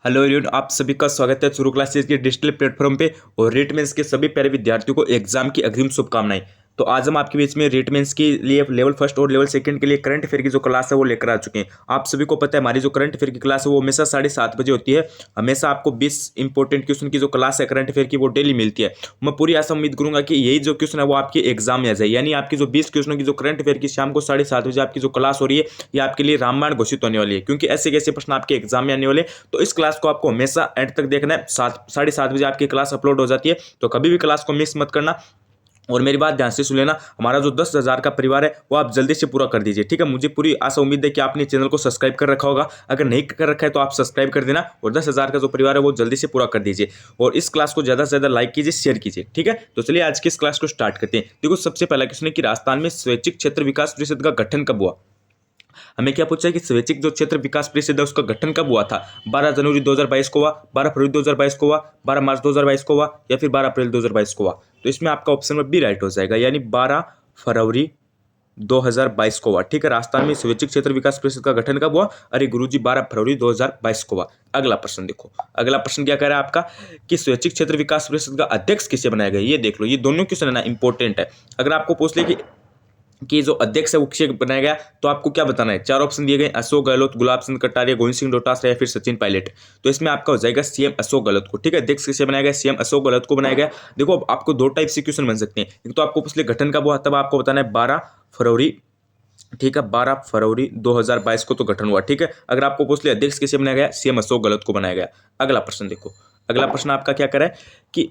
Hello everyone, आप सभी का स्वागत है शुरू क्लासेस के डिजिटल प्लेटफॉर्म पे। और रेट मेंस के सभी प्यारे विद्यार्थियों को एग्जाम की अग्रिम शुभकामनाएं। तो आज हम आपके बीच में रेट मेंस के लिए लेवल फर्स्ट और लेवल सेकंड के लिए करंट अफेयर की जो क्लास है वो लेकर आ चुके हैं। आप सभी को पता है हमारी जो करंट अफेयर की क्लास है वो हमेशा 7:30 बजे होती है। हमेशा आपको 20 इंपॉर्टेंट क्वेश्चन की जो क्लास है करंट अफेयर की वो डेली मिलती है। मैं पूरी आशा उम्मीद करूंगा कि यही जो क्वेश्चन है वो आपके एग्जाम में आ जाए, यानी आपकी जो 20 क्वेश्चनों की जो करंट अफेयर की शाम को 7:30 बजे आपकी जो क्लास हो रही है ये आपके लिए रामबाण घोषित होने वाली है, क्योंकि ऐसे कैसे प्रश्न आपके एग्जाम में आने वाले। तो इस क्लास को आपको हमेशा एंड तक देखना है। 7:30 बजे आपकी क्लास अपलोड हो जाती है, तो कभी भी क्लास को मिस मत करना। और मेरी बात ध्यान से सुन लेना, हमारा जो 10,000 का परिवार है वो आप जल्दी से पूरा कर दीजिए, ठीक है। मुझे पूरी आशा उम्मीद है कि आपने चैनल को सब्सक्राइब कर रखा होगा। अगर नहीं कर रखा है तो आप सब्सक्राइब कर देना और 10,000 का जो परिवार है वो जल्दी से पूरा कर दीजिए। और इस क्लास को ज़्यादा से ज़्यादा लाइक कीजिए, शेयर कीजिए, ठीक है। तो चलिए आज की इस क्लास को स्टार्ट करते हैं। देखो, सबसे पहला क्वेश्चन है कि राजस्थान में स्वैच्छिक क्षेत्र विकास परिषद का गठन कब हुआ। हमें क्या पूछा है कि स्वैच्छिक जो क्षेत्र विकास परिषद है उसका गठन कब हुआ था। 12 जनवरी 2022 को हुआ, 12 फरवरी 2022 को हुआ, 12 मार्च 2022 को हुआ, या फिर 12 अप्रैल 2022 को हुआ। तो इसमें आपका ऑप्शन में बी राइट हो जाएगा, यानी 12 फरवरी 2022 को हुआ, ठीक है। राजस्थान में स्वैच्छिक क्षेत्र विकास परिषद का गठन कब हुआ। अरे गुरुजी, 12 फरवरी 2022 को हुआ। अगला प्रश्न देखो, अगला प्रश्न क्या कह रहा है आपका कि स्वैच्छिक क्षेत्र विकास परिषद का अध्यक्ष किसे बनाया गया। ये देख लो, ये दोनों क्वेश्चन है ना इंपॉर्टेंट है। अगर आपको पूछ ले कि जो अध्यक्ष है वो किसे बनाया गया, तो आपको क्या बताना है। चार ऑप्शन दिए गए, अशोक गहलोत, गुलाब चंद कटारिया, गोविंद सिंह डोटासरा या फिर सचिन पायलट। तो इसमें आपका हो जाएगा सीएम अशोक गहलोत को, ठीक है। अध्यक्ष किसे बनाया गया, सीएम अशोक गहलोत को बनाया गया। देखो, अब आपको दो टाइप से क्वेश्चन बन सकते हैं। एक तो आपको पिछले गठन कब हुआ, तब आपको बताना है 12 फरवरी, ठीक है। 12 फरवरी 2022 को तो गठन हुआ, ठीक है। अगर आपको पूछ ले अध्यक्ष किसे बनाया गया, सीएम अशोक गहलोत को बनाया गया। अगला प्रश्न देखो, अगला प्रश्न आपका क्या कह रहा है कि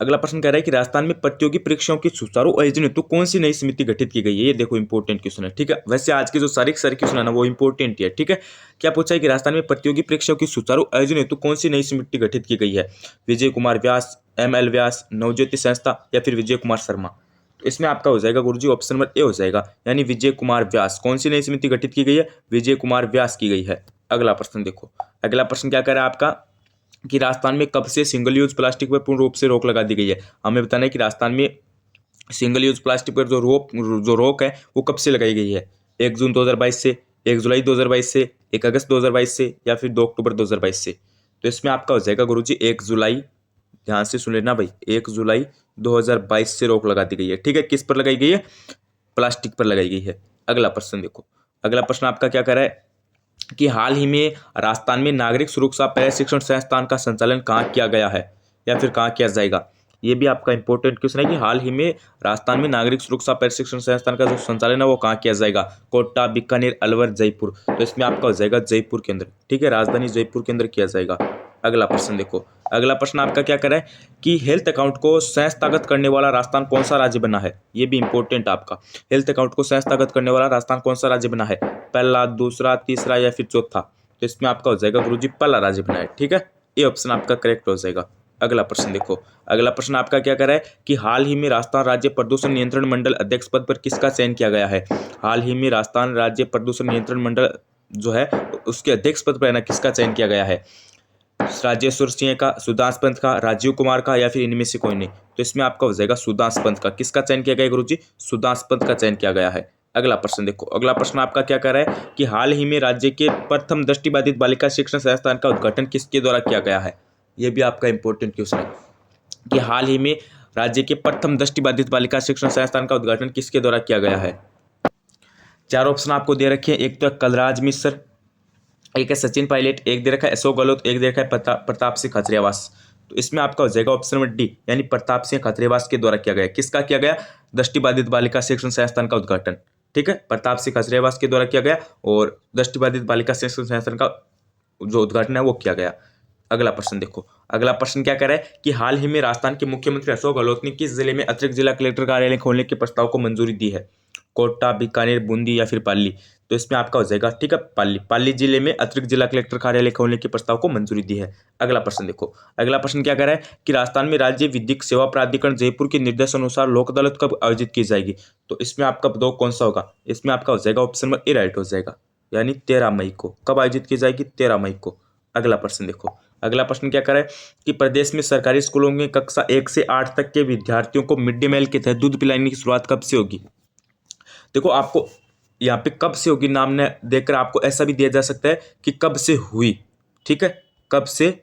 अगला प्रश्न कह रहा है कि राजस्थान में प्रतियोगी परीक्षाओं की सुचारू आयोजन हेतु कौन सी नई समिति गठित की गई है। ये देखो इंपॉर्टेंट क्वेश्चन है, ठीक है। वैसे आज के जो सारे क्वेश्चन है ना वो इंपॉर्टेंट ही है, ठीक है। क्या पूछा है कि राजस्थान में प्रतियोगी परीक्षाओं की सुचारू आयोजन हेतु कौन सी नई समिति गठित की गई है। विजय कुमार व्यास, ML व्यास, नवज्योति संस्था या फिर विजय कुमार शर्मा। तो इसमें आपका हो जाएगा गुरुजी ऑप्शन नंबर ए हो जाएगा, यानी विजय कुमार व्यास। कौन सी नई समिति गठित की गई है, विजय कुमार व्यास की गई है। अगला प्रश्न देखो, अगला प्रश्न क्या कह रहा है आपका कि राजस्थान में कब से सिंगल यूज प्लास्टिक पर पूर्ण रूप से रोक लगा दी गई है। हमें बताना है कि राजस्थान में सिंगल यूज प्लास्टिक पर जो रोक है वो कब से लगाई गई है। 1 जून 2022 से, 1 जुलाई 2022 से, 1 अगस्त 2022 से, या फिर 2 अक्टूबर 2022 से। तो इसमें आपका हो जाएगा गुरुजी 1 जुलाई, ध्यान से सुन लेना भाई, 1 जुलाई 2022 से रोक लगा दी गई है, ठीक है। किस पर लगाई गई है, प्लास्टिक पर लगाई गई है। अगला प्रश्न देखो, अगला प्रश्न आपका क्या कर रहा है कि हाल ही में राजस्थान में नागरिक सुरक्षा प्रशिक्षण संस्थान का संचालन कहाँ किया गया है या फिर कहाँ किया जाएगा। ये भी आपका इंपॉर्टेंट क्वेश्चन है कि हाल ही में राजस्थान में नागरिक सुरक्षा प्रशिक्षण संस्थान का जो संचालन है वो कहाँ किया जाएगा। कोटा, बीकानेर, अलवर, जयपुर। तो इसमें आपका हो जाएगा जयपुर के अंदर, ठीक है। राजधानी जयपुर के अंदर किया जाएगा। अगला प्रश्न देखो, अगला प्रश्न आपका क्या कर रहा है कि हेल्थ अकाउंट को संस्थागत करने वाला राजस्थान कौन सा राज्य बना है। ये भी इंपॉर्टेंट आपका, हेल्थ अकाउंट को संस्थागत करने वाला राजस्थान कौन सा राज्य बना है। पहला, दूसरा, तीसरा या फिर चौथा। तो इसमें आपका हो जाएगा गुरुजी पहला राज्य बना है, ठीक है। ये ऑप्शन आपका करेक्ट हो जाएगा। अगला प्रश्न देखो, अगला प्रश्न आपका क्या कर रहा है कि हाल ही में राजस्थान राज्य प्रदूषण नियंत्रण मंडल अध्यक्ष पद पर किसका चयन किया गया है। हाल ही में राजस्थान राज्य प्रदूषण नियंत्रण मंडल जो है उसके अध्यक्ष पद पर ना किसका चयन किया गया है। राजेश्वर सिंह का, सुदास पंत का, राजीव कुमार का, या फिर इनमें से कोई नहीं। तो इसमें आपका हो जाएगा सुदास पंत का। किसका चयन किया गया गुरुजी, सुदास पंत का चयन किया गया है। अगला प्रश्न देखो, अगला प्रश्न आपका क्या कह रहा है कि हाल ही में राज्य के प्रथम दृष्टिबाधित बालिका शिक्षण संस्थान का उद्घाटन किसके द्वारा किया गया है। यह भी आपका इंपॉर्टेंट क्वेश्चन है कि हाल ही में राज्य के प्रथम दृष्टिबाधित बालिका शिक्षण संस्थान का उद्घाटन किसके द्वारा किया गया है। चार ऑप्शन आपको दे रखे हैं, एक तो कलराज मिश्र, एक है सचिन पायलट, एक दे रखा है अशोक गहलोत, एक दे रखा है प्रताप सिंह खजरियावास। तो इसमें आपका हो जाएगा ऑप्शन नंबर डी, यानी प्रताप सिंह खजरियावास के द्वारा किया गया। किसका किया गया, दृष्टिबाधित बालिका शिक्षण संस्थान का उद्घाटन, ठीक है। प्रताप सिंह खजरियावास के द्वारा किया गया और दृष्टिबाधित बालिका शिक्षण संस्थान का जो उद्घाटन है वो किया गया। अगला प्रश्न देखो, अगला प्रश्न क्या कह रहा है कि हाल ही में राजस्थान के मुख्यमंत्री अशोक गहलोत ने किस जिले में अतिरिक्त जिला कलेक्टर कार्यालय खोलने के प्रस्ताव को मंजूरी दी है। कोटा, बीकानेर, बूंदी या फिर पाली। तो इसमें आपका हो जाएगा, ठीक है, पाली जिले में अतिरिक्त जिला कलेक्टर कार्यालय खोलने के प्रस्ताव को मंजूरी दी है। अगला प्रश्न देखो, अगला प्रश्न क्या कह रहा है कि राजस्थान में राज्य विधिक सेवा प्राधिकरण जयपुर के निर्देशानुसार लोक अदालत कब आयोजित की जाएगी। तो इसमें आपका दो कौन सा होगा, इसमें आपका हो जाएगा ऑप्शन नंबर ए राइट हो जाएगा, यानी 13 मई को। कब आयोजित की जाएगी, 13 मई को। अगला प्रश्न देखो, अगला प्रश्न क्या कर रहा है कि प्रदेश में सरकारी स्कूलों में कक्षा 1 से 8 तक के विद्यार्थियों को मिड डे मील के तहत दूध पिलाने की शुरुआत कब से होगी। देखो, आपको यहाँ पे कब से होगी नाम ने देकर आपको ऐसा भी दिया जा सकता है कि कब से हुई, ठीक है। कब से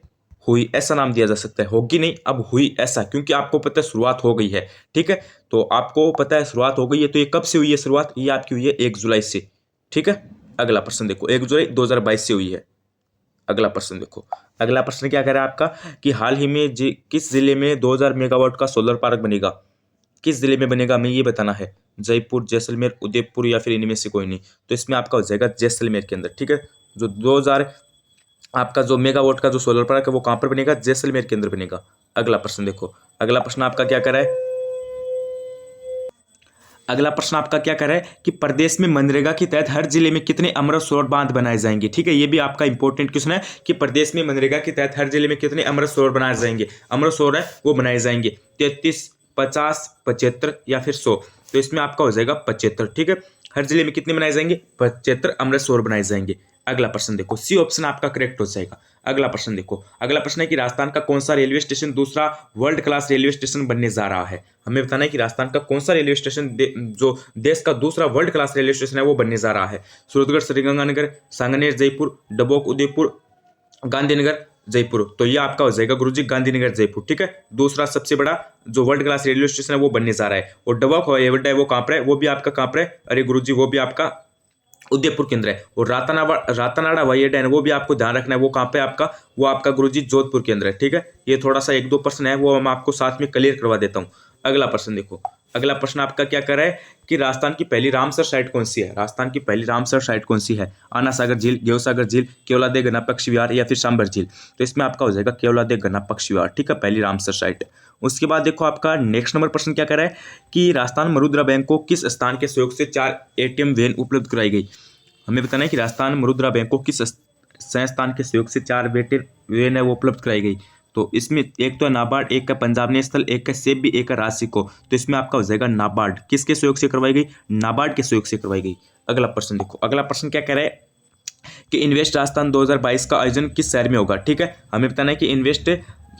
हुई, ऐसा नाम दिया जा सकता है। होगी नहीं, अब हुई ऐसा, क्योंकि आपको पता है शुरुआत हो गई है, ठीक है। तो आपको पता है शुरुआत हो गई है, तो ये कब से हुई है शुरुआत, ये आपकी हुई है 1 जुलाई से, ठीक है। अगला प्रश्न देखो, 1 जुलाई 2022 से हुई है। अगला प्रश्न देखो, अगला प्रश्न क्या कह रहा है आपका कि हाल ही में किस जिले में 2000 मेगावाट का सोलर पार्क बनेगा, किस जिले में बनेगा, हमें ये बताना है। जयपुर, जैसलमेर, उदयपुर या फिर इनमें से कोई नहीं। तो इसमें आपका हो जाएगा जैसलमेर के अंदर, ठीक है। जो 2000 आपका जो मेगावाट का जो सोलर पार्क है वो कहाँ पर बनेगा, जैसलमेर के अंदर बनेगा। अगला प्रश्न देखो, अगला प्रश्न आपका क्या कर रहा है, अगला प्रश्न आपका क्या कर रहा है कि प्रदेश में मनरेगा के तहत हर जिले में कितने अमृत सरोवर बांध बनाए जाएंगे, ठीक है। ये भी आपका इंपॉर्टेंट क्वेश्चन है कि प्रदेश में मनरेगा के तहत हर जिले में कितने अमृत सरोवर बनाए जाएंगे, अमृत सरोवर है वो बनाए जाएंगे 33, 50, 75 या फिर 100। तो इसमें आपका हो जाएगा 75, ठीक है। हर जिले में कितने बनाए जाएंगे, 75 अमृत सरोवर बनाए जाएंगे। अगला प्रश्न देखो, सी ऑप्शन आपका करेक्ट हो जाएगा। अगला प्रश्न देखो, अगला प्रश्न है कि राजस्थान का कौन सा रेलवे स्टेशन दूसरा वर्ल्ड क्लास रेलवे स्टेशन बनने जा रहा है। हमें बताना है कि राजस्थान का कौन सा रेलवे स्टेशन जो देश का दूसरा वर्ल्ड क्लास रेलवे स्टेशन है वो बनने जा रहा है। सूरतगढ़, श्रीगंगानगर, सांगनेर, जयपुर, डबोक, उदयपुर, गांधीनगर, जयपुर। तो ये आपका हो जाएगा गुरुजी गांधीनगर, जयपुर, ठीक है। दूसरा सबसे बड़ा जो वर्ल्ड क्लास रेलवे स्टेशन है वो बनने जा रहा है। और डबोक हवाई अड्डा है वो कहाँ पर है, वो भी आपका कहाँ पर है, अरे गुरुजी वो भी आपका उदयपुर के अंदर है। और रातानाड़ा हवाई अड्डा है वो भी आपको ध्यान रखना है, वो कहाँ पे आपका, वो आपका गुरुजी जोधपुर के अंदर है, ठीक है। ये थोड़ा सा 1-2 प्रश्न है वो मैं आपको साथ में क्लियर करवा देता हूँ। अगला प्रश्न देखो, अगला प्रश्न आपका क्या कर रहा है कि राजस्थान की पहली रामसर साइट कौन सी है, राजस्थान की पहली रामसर साइट कौन सी है। आना सागर झील, गेवसागर झील, केवलादेव गन्ना पक्षी विहार या फिर सांबर झील। तो इसमें आपका हो जाएगा केवलादेव गन्ना पक्षी विहार, ठीक है, पहली रामसर साइट। उसके बाद देखो आपका नेक्स्ट नंबर प्रश्न क्या कर रहा है कि राजस्थान मरुद्रा बैंक को किस स्थान के सहयोग से 4 ATM वैन उपलब्ध कराई गई। हमें बताना है कि राजस्थान मरुद्रा बैंक को किस संस्थान के सहयोग से 4 वैन है वो उपलब्ध कराई गई। तो इसमें एक तो है नाबार्ड, एक का पंजाब नेशनल, एक का सेबी, एक का राशिको। तो इसमें आपका हो जाएगा नाबार्ड। किसके सहयोग से करवाई गई, नाबार्ड के सहयोग से करवाई गई। अगला प्रश्न देखो, अगला प्रश्न क्या कह रहा है कि इन्वेस्ट राजस्थान 2022 का आयोजन किस शहर में होगा, ठीक है। हमें बताना है कि इन्वेस्ट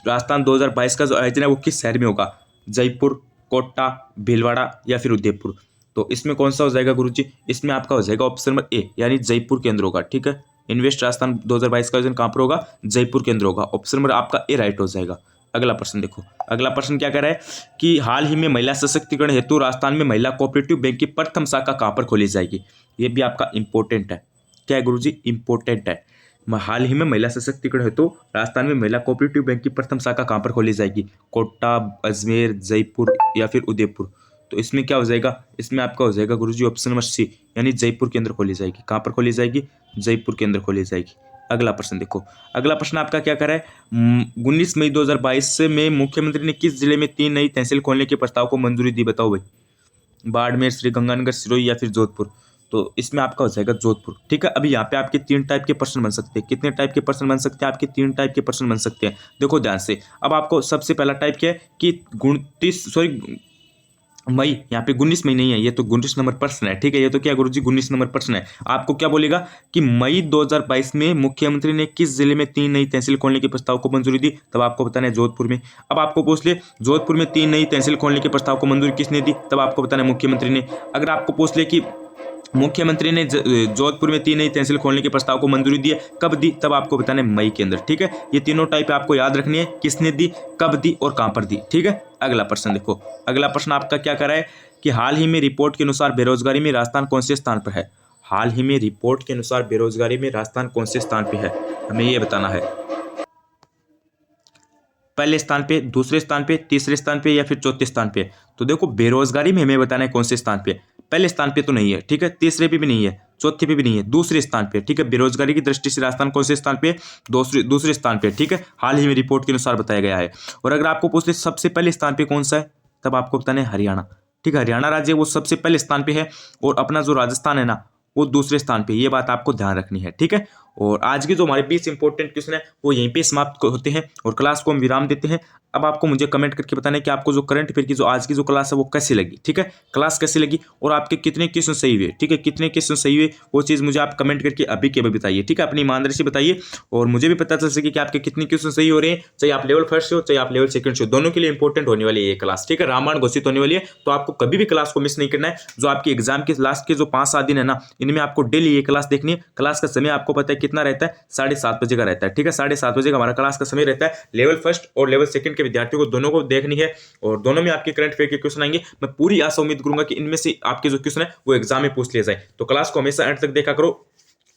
राजस्थान 2022 का जो आयोजन है वो किस शहर में होगा, जयपुर, कोटा, भीलवाड़ा या फिर उदयपुर। तो इसमें कौन सा हो जाएगा गुरुजी, इसमें आपका हो जाएगा ऑप्शन नंबर ए, यानी जयपुर के अंदर होगा, ठीक है। इन्वेस्ट राजस्थान 2022 का आयोजन कहाँ पर होगा, जयपुर के अंदर होगा। ऑप्शन नंबर आपका ए राइट हो जाएगा। अगला प्रश्न देखो, अगला प्रश्न क्या कह रहा है कि हाल ही में महिला सशक्तिकरण हेतु राजस्थान में महिला कोऑपरेटिव बैंक की प्रथम शाखा कहाँ पर खोली जाएगी। ये भी आपका इंपॉर्टेंट है, क्या है गुरुजी, इंपॉर्टेंट है। हाल ही में महिला सशक्तिकरण हेतु राजस्थान में महिला कोऑपरेटिव बैंक की प्रथम शाखा कहाँ पर खोली जाएगी, कोटा, अजमेर, जयपुर या फिर उदयपुर। तो इसमें क्या हो जाएगा, इसमें आपका हो जाएगा गुरुजी ऑप्शन नंबर सी, यानी जयपुर के अंदर खोली जाएगी। कहाँ पर खोली जाएगी, जयपुर के अंदर खोली जाएगी। अगला प्रश्न देखो, अगला प्रश्न आपका क्या कर रहा है 19 मई 2022 में मुख्यमंत्री ने किस जिले में 3 नई तहसील खोलने के प्रस्ताव को मंजूरी दी, बताओ भाई। बाड़मेर, श्रीगंगानगर, सिरोही या फिर जोधपुर। तो इसमें आपका हो जाएगा जोधपुर, ठीक है। अभी यहाँ पे आपके 3 टाइप के प्रश्न बन सकते हैं। कितने टाइप के प्रश्न बन सकते हैं, आपके 3 टाइप के प्रश्न बन सकते हैं। देखो ध्यान से, अब आपको सबसे पहला टाइप क्या है कि 29 मई, यहाँ पे 19 मई नहीं है, ये तो 19 नंबर प्रश्न है, ठीक है। ये तो क्या गुरुजी 19 नंबर प्रश्न है। आपको क्या बोलेगा कि मई 2022 में मुख्यमंत्री ने किस जिले में 3 नई तहसील खोलने के प्रस्ताव को मंजूरी दी, तब आपको बताना है जोधपुर में। अब आपको पूछ ले जोधपुर में 3 नई तहसील खोलने के प्रस्ताव को मंजूरी किसने दी, तब आपको बताना है मुख्यमंत्री ने। अगर आपको पूछ ले कि मुख्यमंत्री ने जोधपुर में 3 नई तहसील खोलने के प्रस्ताव को मंजूरी दी, कब दी, तब आपको बताना है मई के अंदर, ठीक है। ये तीनों टाइप आपको याद रखनी है, किसने दी, कब दी और कहां पर दी, ठीक है। अगला प्रश्न देखो, अगला प्रश्न आपका क्या कर रहा है कि हाल ही में रिपोर्ट के अनुसार बेरोजगारी में राजस्थान कौन से स्थान पर है। हाल ही में रिपोर्ट के अनुसार बेरोजगारी में राजस्थान कौन से स्थान पर है, हमें यह बताना है। पहले स्थान पे, दूसरे स्थान पे, तीसरे स्थान पे या फिर चौथे स्थान पे। तो देखो बेरोजगारी में हमें बताना है कौन से स्थान पे। पहले स्थान पे तो नहीं है, ठीक है, तीसरे पे भी नहीं है, चौथे पे भी नहीं है, दूसरे स्थान पे, ठीक है। बेरोजगारी की दृष्टि से राजस्थान कौन से स्थान पे, दूसरे स्थान पे, ठीक है। हाल ही में रिपोर्ट के अनुसार बताया गया है। और अगर आपको पूछ ले सबसे पहले स्थान पे कौन सा है, तब आपको बताना है हरियाणा, ठीक है। हरियाणा राज्य वो सबसे पहले स्थान पे है और अपना जो राजस्थान है ना वो दूसरे स्थान पे। ये बात आपको ध्यान रखनी है, ठीक है। और आज के जो हमारे 20 इंपॉर्टेंट क्वेश्चन है वो यहीं पे समाप्त होते हैं और क्लास को हम विराम देते हैं। अब आपको मुझे कमेंट करके बताना है कि आपको जो करंट अफेयर की जो आज की जो क्लास है वो कैसी लगी, ठीक है। क्लास कैसी लगी और आपके कितने क्वेश्चन सही हुए, ठीक है, कितने क्वेश्चन सही हुए वो चीज़ मुझे आप कमेंट करके अभी के अभी बताइए, ठीक है। अपनी ईमानदारी से बताइए और मुझे भी पता चल सके कि आपके कितने क्वेश्चन सही हो रहे हैं, चाहे आप लेवल फर्स्ट हो चाहे आप लेवल सेकंड हो, दोनों के लिए इंपॉर्टेंट होने वाली है ये क्लास, ठीक है। रामायण घोषित होने वाली है, तो आपको कभी भी क्लास को मिस नहीं करना है। जो आपकी एग्जाम के लास्ट के जो 5-7 दिन है ना, इनमें आपको डेली ये क्लास देखनी है। क्लास का समय आपको पता है कितना रहता है, 7:30 बजे का रहता है। ठीक है, 7:30 बजे का हमारा क्लास का समय रहता है। लेवल फर्स्ट और लेवल सेकंड के विद्यार्थियों को दोनों को देखनी है और दोनों में आपके करंट अफेयर के क्वेश्चन आएंगे। मैं पूरी आशा उम्मीद करूंगा कि इनमें से आपके जो क्वेश्चन है वो एग्जाम में पूछ लिए जाए। तो क्लास को हमेशा एंड तक देखा करो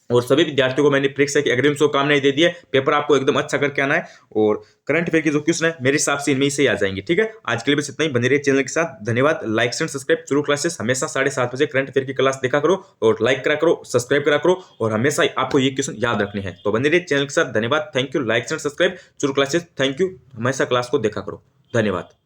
और सभी विद्यार्थियों को मैंने परीक्षा की अग्रिम शुभकामनाएं दे दी है। पेपर आपको एकदम अच्छा करके आना है और करंट अफेयर के जो क्वेश्चन है मेरे हिसाब से इनमें से ही आ जाएंगे। ठीक है, आज के लिए बस इतना ही। बने रहिए चैनल के साथ। धन्यवाद। Like and subscribe. Churu classes हमेशा 7:30 बजे करंट अफेयर की क्लास देखा करो और लाइक करा करो, सब्सक्राइब करा करो और हमेशा आपको ये क्वेश्चन याद रखने हैं। तो बने रहिए चैनल के साथ। धन्यवाद। Thank you. Like and subscribe Churu classes. Thank you. हमेशा क्लास को देखा करो। धन्यवाद।